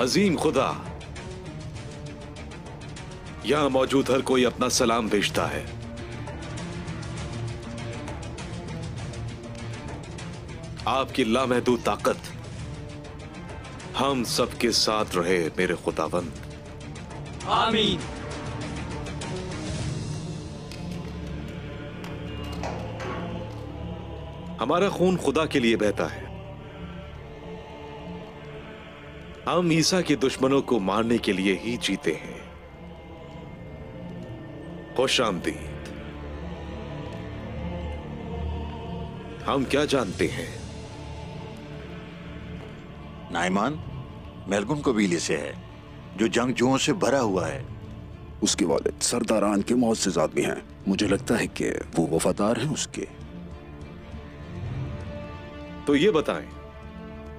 अजीम खुदा, यहां मौजूद हर कोई अपना सलाम भेजता है। आपकी लामहदूद ताकत हम सबके साथ रहे मेरे खुदावंद। आमीन। हमारा खून खुदा के लिए बहता है। हम ईसा के दुश्मनों को मारने के लिए ही जीते हैं। खुशामदीद। हम क्या जानते हैं? नाइमान मेलगुन कबीले से है, जो जंगजुओं से भरा हुआ है। उसके वालिद सरदारान के मुअज़्ज़िज़ आदमी हैं। मुझे लगता है कि वो वफादार हैं उसके। तो ये बताएं,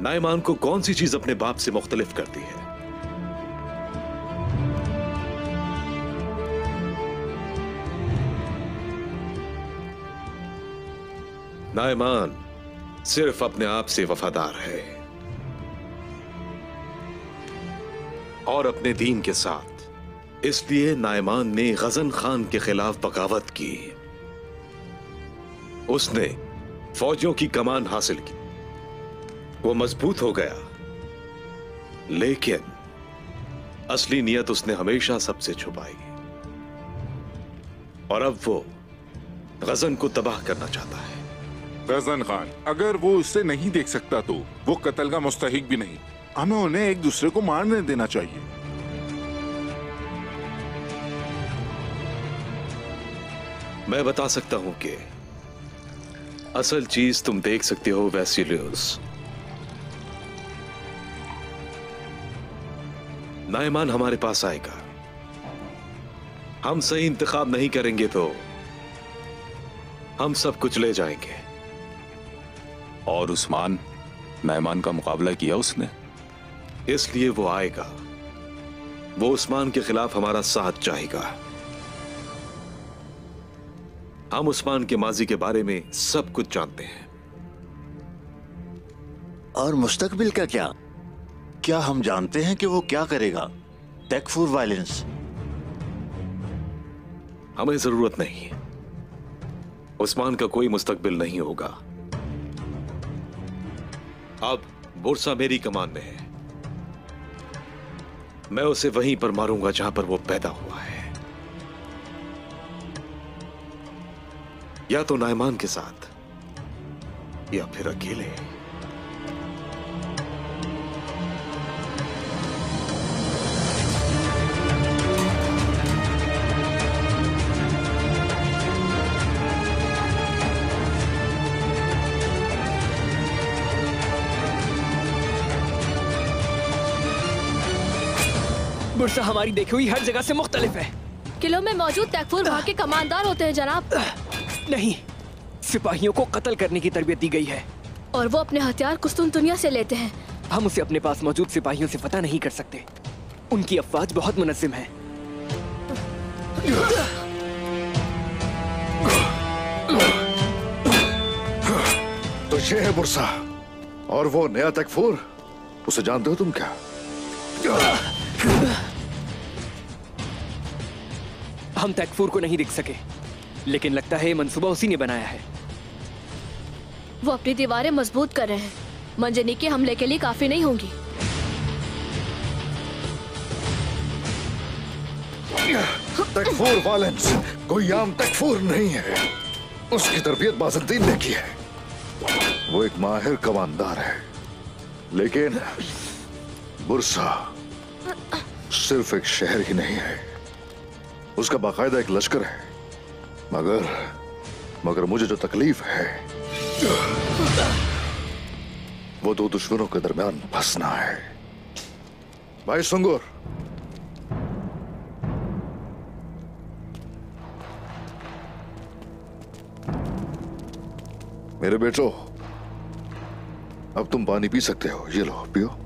नाइमान को कौन सी चीज अपने बाप से मुख्तलिफ करती है? नाइमान सिर्फ अपने आप से वफादार है और अपने दीन के साथ। इसलिए नाइमान ने गजन खान के खिलाफ बगावत की। उसने फौजियों की कमान हासिल की, वो मजबूत हो गया, लेकिन असली नियत उसने हमेशा सबसे छुपाई और अब वो गजन को तबाह करना चाहता है। गजन खान अगर वो उससे नहीं देख सकता तो वो कत्ल का मुस्तहिक भी नहीं। हमें उन्हें एक दूसरे को मारने देना चाहिए। मैं बता सकता हूं कि असल चीज तुम देख सकते हो वैसिलियस। नाइमान हमारे पास आएगा। हम सही इंतखाब नहीं करेंगे तो हम सब कुछ ले जाएंगे। और उस्मान, नाइमान का मुकाबला किया उसने, इसलिए वो आएगा। वो उस्मान के खिलाफ हमारा साथ चाहेगा। हम उस्मान के माजी के बारे में सब कुछ जानते हैं। और मुस्तकबिल का क्या? क्या हम जानते हैं कि वो क्या करेगा? तकफूर वायलेंस। हमें जरूरत नहीं। उस्मान का कोई मुस्तकबिल नहीं होगा। अब बुरसा मेरी कमान में है। मैं उसे वहीं पर मारूंगा जहां पर वो पैदा हुआ है, या तो नाइमान के साथ या फिर अकेले। बुरसा हमारी देखी हुई हर जगह से मुख्तलिफ है। किलों में मौजूद तकफूर वहाँ के कमांडर होते हैं जनाब। नहीं, सिपाहियों को कत्ल करने की तरबियत दी गई है और वो अपने हथियार कुस्तुनतुनिया से लेते हैं। हम उसे अपने पास मौजूद सिपाहियों से पता नहीं कर सकते। उनकी अफवाज बहुत मुनज़्ज़िम है। तो ये है बुरसा और वो नया तकफूर। उसे जानते हो तुम क्या? हम तकफूर को नहीं देख सके, लेकिन लगता है ये मंसूबा उसी ने बनाया है। वो अपनी दीवारें मजबूत कर रहे हैं। मंजनी के हमले के लिए काफी नहीं होंगी। तकफूर वायलेंस कोई आम तकफूर नहीं है। उसकी तरबियत बाज़ुद्दीन ने की है। वो एक माहिर कमांडर है, लेकिन बुरसा सिर्फ एक शहर ही नहीं है, उसका बाकायदा एक लश्कर है। मगर मुझे जो तकलीफ है वो दो दुश्मनों के दरमियान फंसना है। भाई सुंगुर, मेरे बेटो, अब तुम पानी पी सकते हो। ये लो, पियो।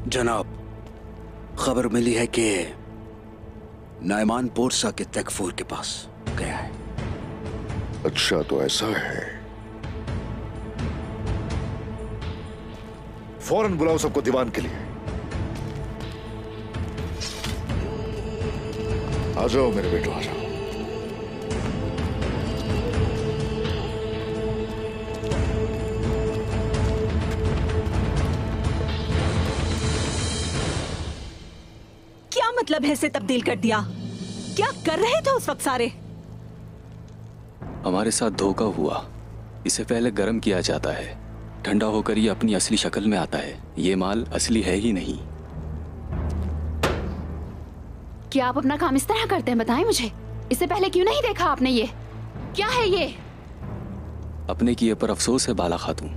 जनाब, खबर मिली है कि नाइमान बोरसा के तकफूर के पास गया है। अच्छा तो ऐसा है। फौरन बुलाओ सबको दीवान के लिए। आ जाओ मेरे बेटो, आ जाओ। क्या मतलब है इसे तब्दील कर दिया? क्या कर रहे थे उस वक्त सारे? हमारे साथ धोखा हुआ। इसे पहले गर्म किया जाता है, ठंडा होकर ये अपनी असली शक्ल में आता है। ये माल असली है ही नहीं। क्या आप अपना काम इस तरह करते हैं? बताएं मुझे, इससे पहले क्यों नहीं देखा आपने? ये क्या है? ये अपने किए पर अफसोस है बाला खातून।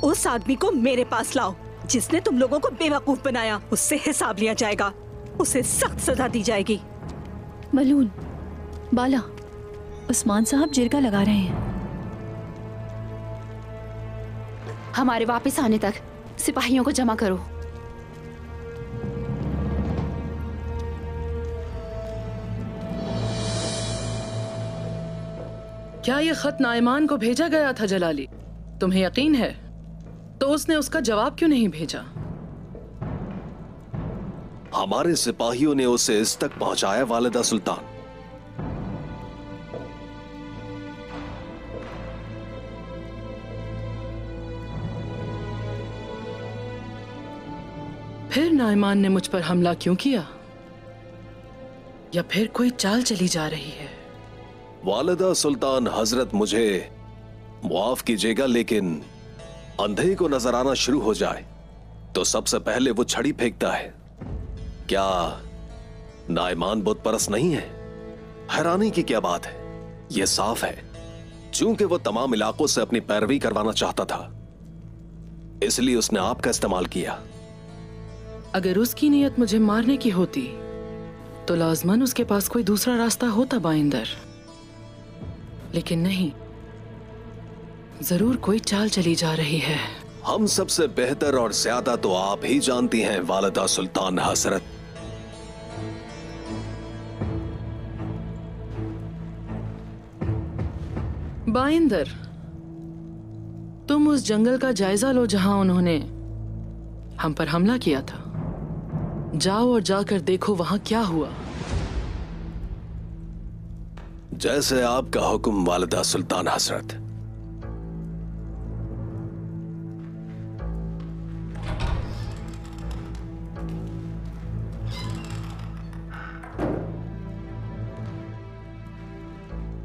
उस आदमी को मेरे पास लाओ जिसने तुम लोगों को बेवकूफ बनाया। उससे हिसाब लिया जाएगा, उसे सख्त सजा दी जाएगी। मलून, बाला, उस्मान साहब जिरगा लगा रहे हैं। हमारे वापस आने तक सिपाहियों को जमा करो। क्या ये खत नाइमान को भेजा गया था जलाली? तुम्हें यकीन है? तो उसने उसका जवाब क्यों नहीं भेजा? हमारे सिपाहियों ने उसे इस तक पहुंचाया वालिदा सुल्तान। फिर नाइमान ने मुझ पर हमला क्यों किया? या फिर कोई चाल चली जा रही है? वालिदा सुल्तान हजरत, मुझे मुआफ कीजिएगा, लेकिन अंधे को नजर आना शुरू हो जाए तो सबसे पहले वो छड़ी फेंकता है। क्या नाइमान बुत परस्त नहीं है? हैरानी की क्या बात है? यह साफ है, चूंकि वो तमाम इलाकों से अपनी पैरवी करवाना चाहता था, इसलिए उसने आपका इस्तेमाल किया। अगर उसकी नीयत मुझे मारने की होती तो लाजमन उसके पास कोई दूसरा रास्ता होता बाइंदर, लेकिन नहीं, जरूर कोई चाल चली जा रही है। हम सबसे बेहतर और ज्यादा तो आप ही जानती हैं वालिदा सुल्तान हजरत। बाइंदर, तुम उस जंगल का जायजा लो जहां उन्होंने हम पर हमला किया था। जाओ और जाकर देखो वहां क्या हुआ। जैसे आपका हुक्म वालिदा सुल्तान हजरत।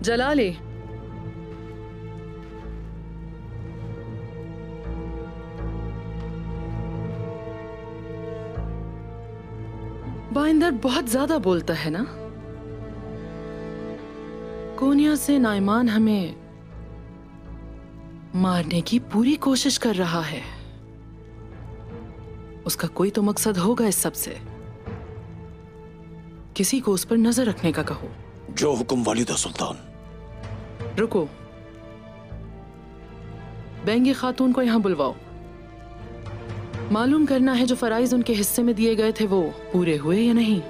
जलाली, बाइंदर बहुत ज्यादा बोलता है ना? कोनिया से नाइमान हमें मारने की पूरी कोशिश कर रहा है। उसका कोई तो मकसद होगा इस सब से। किसी को उस पर नजर रखने का कहो। जो हुक्म वालिदा सुल्तान। रुको, बेंगी खातून को यहां बुलवाओ। मालूम करना है जो फराइज उनके हिस्से में दिए गए थे वो पूरे हुए या नहीं।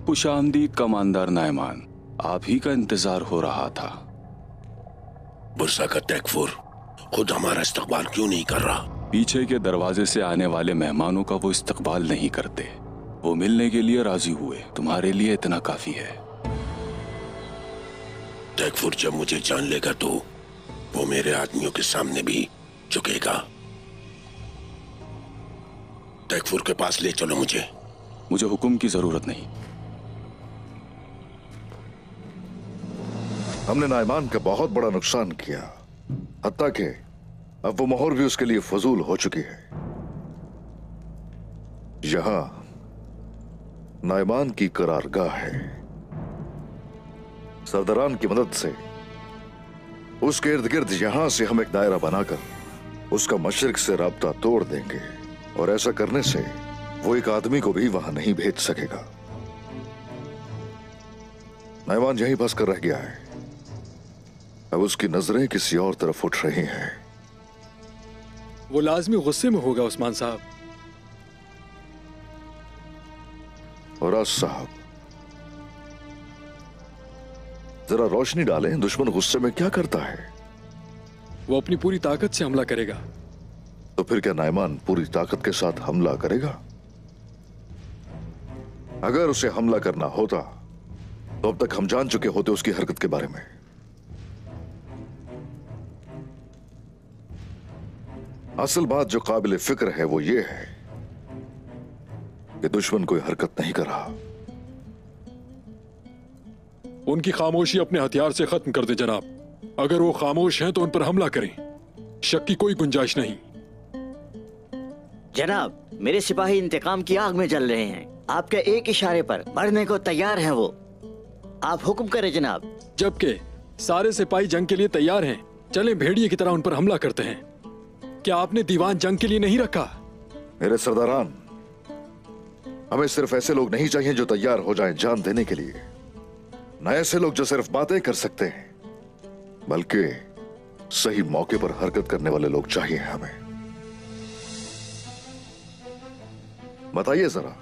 खुशामदीद कमांडर नाइमान, आप ही का इंतजार हो रहा था। बुरसा का तैकफुर खुद हमारा इस्तकबाल क्यों नहीं कर रहा? पीछे के दरवाजे से आने वाले मेहमानों का वो इस्तकबाल नहीं करते। वो मिलने के लिए राजी हुए। तुम्हारे लिए इतना काफी है। तैकफुर जब मुझे जान लेगा तो वो मेरे आदमियों के सामने भी झुकेगा। तैकफुर के पास ले चलो मुझे। मुझे हुक्म की जरूरत नहीं। हमने नाइमान का बहुत बड़ा नुकसान किया, हत्ता कि अब वो मोहर भी उसके लिए फजूल हो चुकी है। यहां नाइमान की करारगाह है। सरदारान की मदद से उसके इर्द गिर्द यहां से हम एक दायरा बनाकर उसका मशरिक से राब्ता तोड़ देंगे, और ऐसा करने से वो एक आदमी को भी वहां नहीं भेज सकेगा। नाइमान यहीं फंस कर रह गया है। अब उसकी नजरें किसी और तरफ उठ रही हैं। वो लाजमी गुस्से में होगा उस्मान साहब। और आज साहब, जरा रोशनी डालें, दुश्मन गुस्से में क्या करता है? वो अपनी पूरी ताकत से हमला करेगा। तो फिर क्या नाइमान पूरी ताकत के साथ हमला करेगा? अगर उसे हमला करना होता तो अब तक हम जान चुके होते उसकी हरकत के बारे में। असल बात जो काबिल फिक्र है वो ये है कि दुश्मन कोई हरकत नहीं कर रहा। उनकी खामोशी अपने हथियार से खत्म कर दे जनाब। अगर वो खामोश हैं तो उन पर हमला करें, शक की कोई गुंजाइश नहीं। जनाब, मेरे सिपाही इंतकाम की आग में जल रहे हैं। आपके एक इशारे पर मरने को तैयार हैं वो। आप हुक्म करें जनाब। जबकि सारे सिपाही जंग के लिए तैयार हैं। चलें भेड़िए की तरह उन पर हमला करते हैं। क्या आपने दीवान जंग के लिए नहीं रखा? मेरे सरदारान, हमें सिर्फ ऐसे लोग नहीं चाहिए जो तैयार हो जाएं जान देने के लिए, न ऐसे लोग जो सिर्फ बातें कर सकते हैं, बल्कि सही मौके पर हरकत करने वाले लोग चाहिए हमें। बताइए जरा,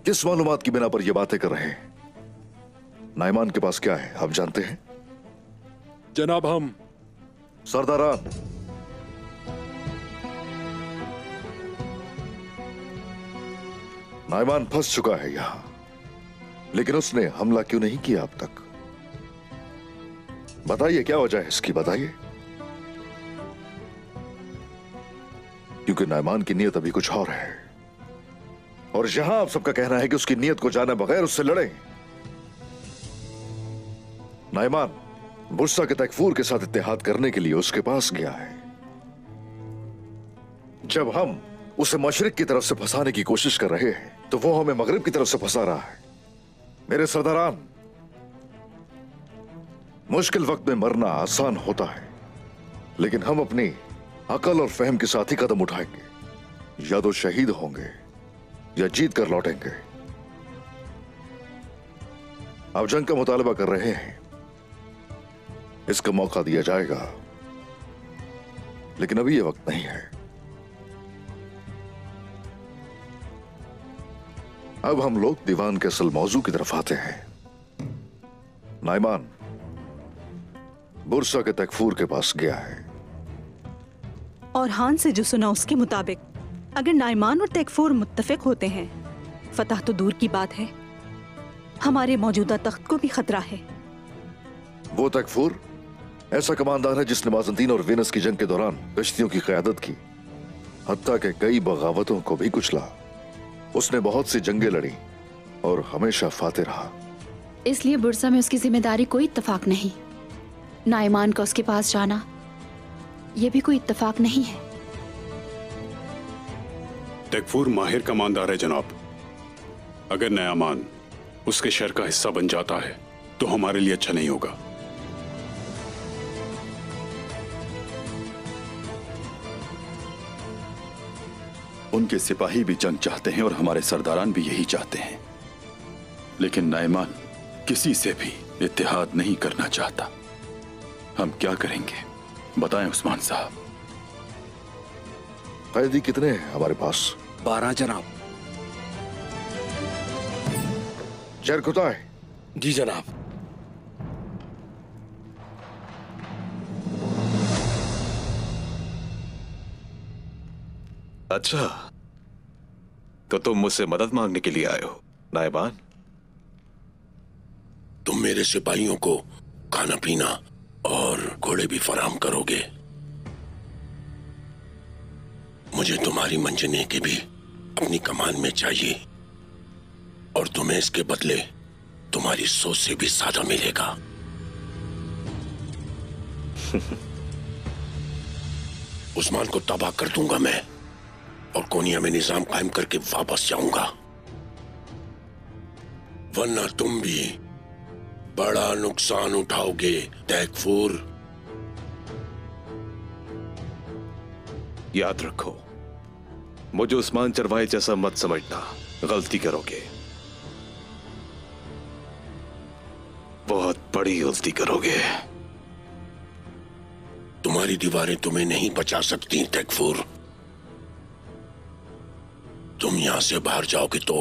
किस मालूमात की बिना पर यह बातें कर रहे हैं? नाइमान के पास क्या है आप जानते हैं? जनाब, हम सरदारान, नाइमान फंस चुका है यहां, लेकिन उसने हमला क्यों नहीं किया अब तक? बताइए क्या वजह है इसकी, बताइए। क्योंकि नाइमान की नीयत अभी कुछ और है, और यहां आप सबका कहना है कि उसकी नीयत को जाने बगैर उससे लड़ें। नाइमान बुर्सा के तैकफूर के साथ इत्तेहाद करने के लिए उसके पास गया है। जब हम उसे मशरिक की तरफ से फंसाने की कोशिश कर रहे हैं तो वो हमें मगरिब की तरफ से फंसा रहा है। मेरे सरदारान, मुश्किल वक्त में मरना आसान होता है, लेकिन हम अपनी अकल और फहम के साथ ही कदम उठाएंगे। या तो शहीद होंगे या जीत कर लौटेंगे। आप जंग का मुतालबा कर रहे हैं, इसका मौका दिया जाएगा, लेकिन अभी यह वक्त नहीं है। अब हम लोग दीवान के असल मौजू की तरफ आते हैं। नाइमान बुर्सा के तैकफूर के पास गया है, और हान से जो सुना उसके मुताबिक अगर नाइमान और तैकफूर मुत्तफिक होते हैं, फतह तो दूर की बात है, हमारे मौजूदा तख्त को भी खतरा है। वो तैकफूर ऐसा कमांडर है जिसने बाज़ंतीन और वेनस की जंग के दौरान कश्तियों की क़यादत की, हत्ता के कई बगावतों को भी कुचला। उसने बहुत सी जंगें लड़ी और हमेशा फाते रहा। इसलिए बुर्सा में उसकी जिम्मेदारी कोई इत्तेफाक नहीं। नाइमान का उसके पास जाना यह भी कोई इत्तेफाक नहीं है। तैकफूर माहिर कमांडर है जनाब। अगर नाइमान उसके शर का हिस्सा बन जाता है तो हमारे लिए अच्छा नहीं होगा। उनके सिपाही भी जंग चाहते हैं और हमारे सरदारान भी यही चाहते हैं, लेकिन नाइमान किसी से भी इत्तेहाद नहीं करना चाहता। हम क्या करेंगे बताएं उस्मान साहब। कैदी कितने हैं हमारे पास? 12 जनाब। जरकुता है? जी जनाब। अच्छा, तो तुम मुझसे मदद मांगने के लिए आए हो नाइमान? तुम मेरे सिपाहियों को खाना पीना और घोड़े भी फराहम करोगे। मुझे तुम्हारी मंजने के भी अपनी कमान में चाहिए, और तुम्हें इसके बदले तुम्हारी सोच से भी ज्यादा मिलेगा। उस्मान को तबाह कर दूंगा मैं, और कोनिया में निजाम कायम करके वापस जाऊंगा, वरना तुम भी बड़ा नुकसान उठाओगे तैकफूर। याद रखो, मुझे उस्मान चरवाहे जैसा मत समझना, गलती करोगे। बहुत बड़ी गलती करोगे। तुम्हारी दीवारें तुम्हें नहीं बचा सकती तैकफूर। तुम यहां से बाहर जाओगे तो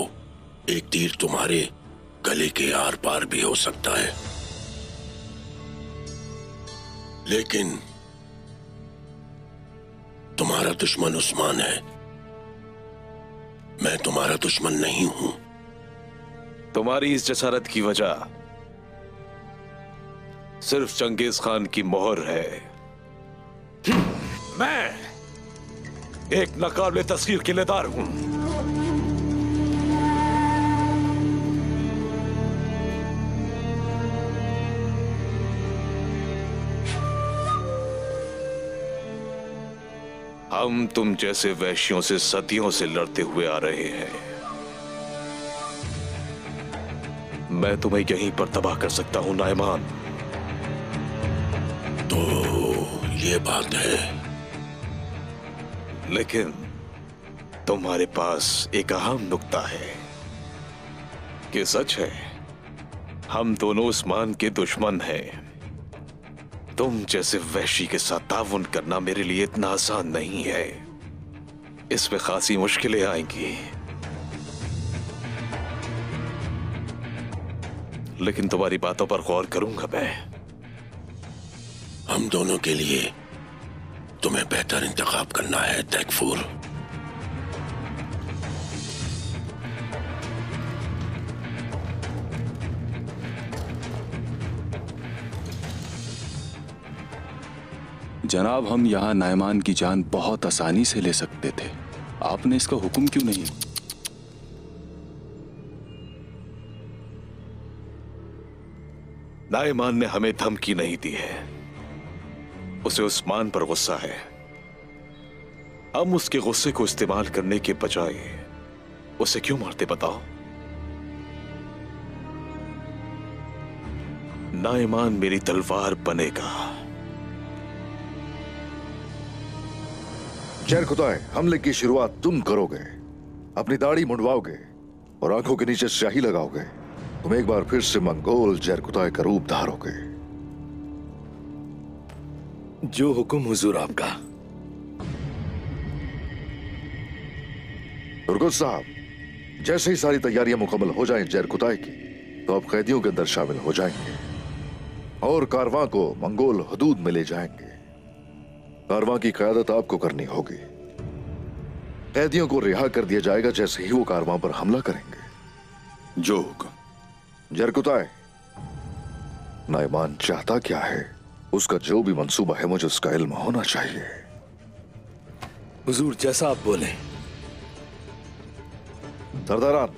एक तीर तुम्हारे गले के आर पार भी हो सकता है, लेकिन तुम्हारा दुश्मन उस्मान है, मैं तुम्हारा दुश्मन नहीं हूं। तुम्हारी इस जसारत की वजह सिर्फ चंगेज खान की मोहर है। मैं एक नाकाबिले तस्खीर किलेदार हूं। हम तुम जैसे वैश्यों से सदियों से लड़ते हुए आ रहे हैं। मैं तुम्हें यहीं पर तबाह कर सकता हूं नायमान। तो ये बात है, लेकिन तुम्हारे पास एक अहम नुक्ता है कि सच है हम दोनों उस्मान के दुश्मन हैं। तुम जैसे वैशी के साथ ताउन करना मेरे लिए इतना आसान नहीं है। इसमें खासी मुश्किलें आएंगी, लेकिन तुम्हारी बातों पर गौर करूंगा मैं। हम दोनों के लिए तुम्हें बेहतर इंतखाब करना है तैकफूर। जनाब, हम यहाँ नायमान की जान बहुत आसानी से ले सकते थे, आपने इसका हुक्म क्यों नहीं? नायमान ने हमें धमकी नहीं दी है, उसे उस्मान पर गुस्सा है। हम उसके गुस्से को इस्तेमाल करने के बजाय उसे क्यों मारते बताओ? नायमान मेरी तलवार बनेगा। जरकुताए, हमले की शुरुआत तुम करोगे। अपनी दाढ़ी मुंडवाओगे और आंखों के नीचे स्याही लगाओगे। तुम एक बार फिर से मंगोल जरकुताए का रूप धारोगे। जो हुक्म हुजूर आपका। तुर्गुत साहब, जैसे ही सारी तैयारियां मुकम्मल हो जाएं जरकुताए की, तो आप कैदियों के अंदर शामिल हो जाएंगे और कारवां को मंगोल हदूद में ले जाएंगे। कारवां की क़यादत आपको करनी होगी। कैदियों को रिहा कर दिया जाएगा जैसे ही वो कारवां पर हमला करेंगे। जो हुक्म। जरकुताए, नायमान चाहता क्या है, उसका जो भी मंसूबा है मुझे उसका इल्म होना चाहिए। हुजूर जैसा आप बोले। सरदारान,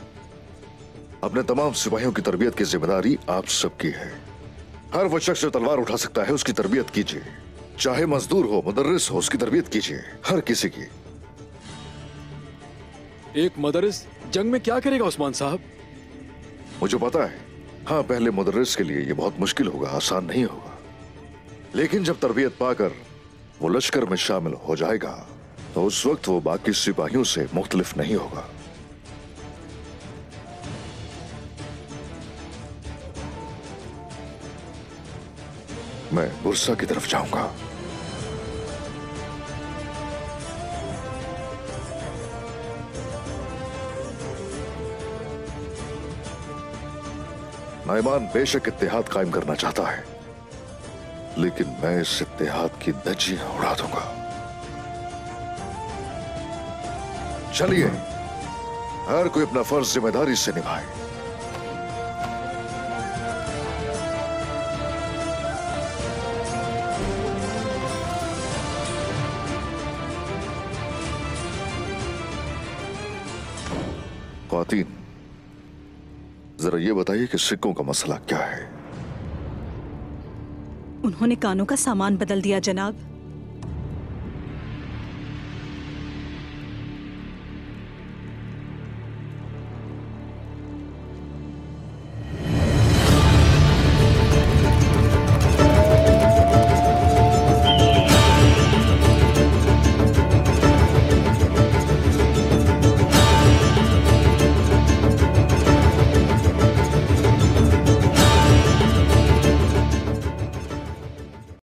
अपने तमाम सिपाहियों की तरबियत की जिम्मेदारी आप सबकी है। हर वो शख्स जो तलवार उठा सकता है उसकी तरबियत कीजिए। चाहे मजदूर हो, मुदर्रिस हो, उसकी तरबियत कीजिए। हर किसी की। एक मदरस जंग में क्या करेगा उस्मान साहब? मुझे पता है। हाँ, पहले मुदर्रिस के लिए ये बहुत मुश्किल होगा, आसान नहीं होगा, लेकिन जब तरबियत पाकर वो लश्कर में शामिल हो जाएगा तो उस वक्त वो बाकी सिपाहियों से मुख्तलिफ नहीं होगा। मैं बुरसा की तरफ जाऊंगा। नायमान बेशक इत्तेहाद कायम करना चाहता है, लेकिन मैं इस इत्तेहाद की धज्जियां उड़ा दूंगा। चलिए, हर कोई अपना फर्ज जिम्मेदारी से निभाए। ख्वातीन, जरा ये बताइए कि सिक्कों का मसला क्या है? उन्होंने कानों का सामान बदल दिया जनाब।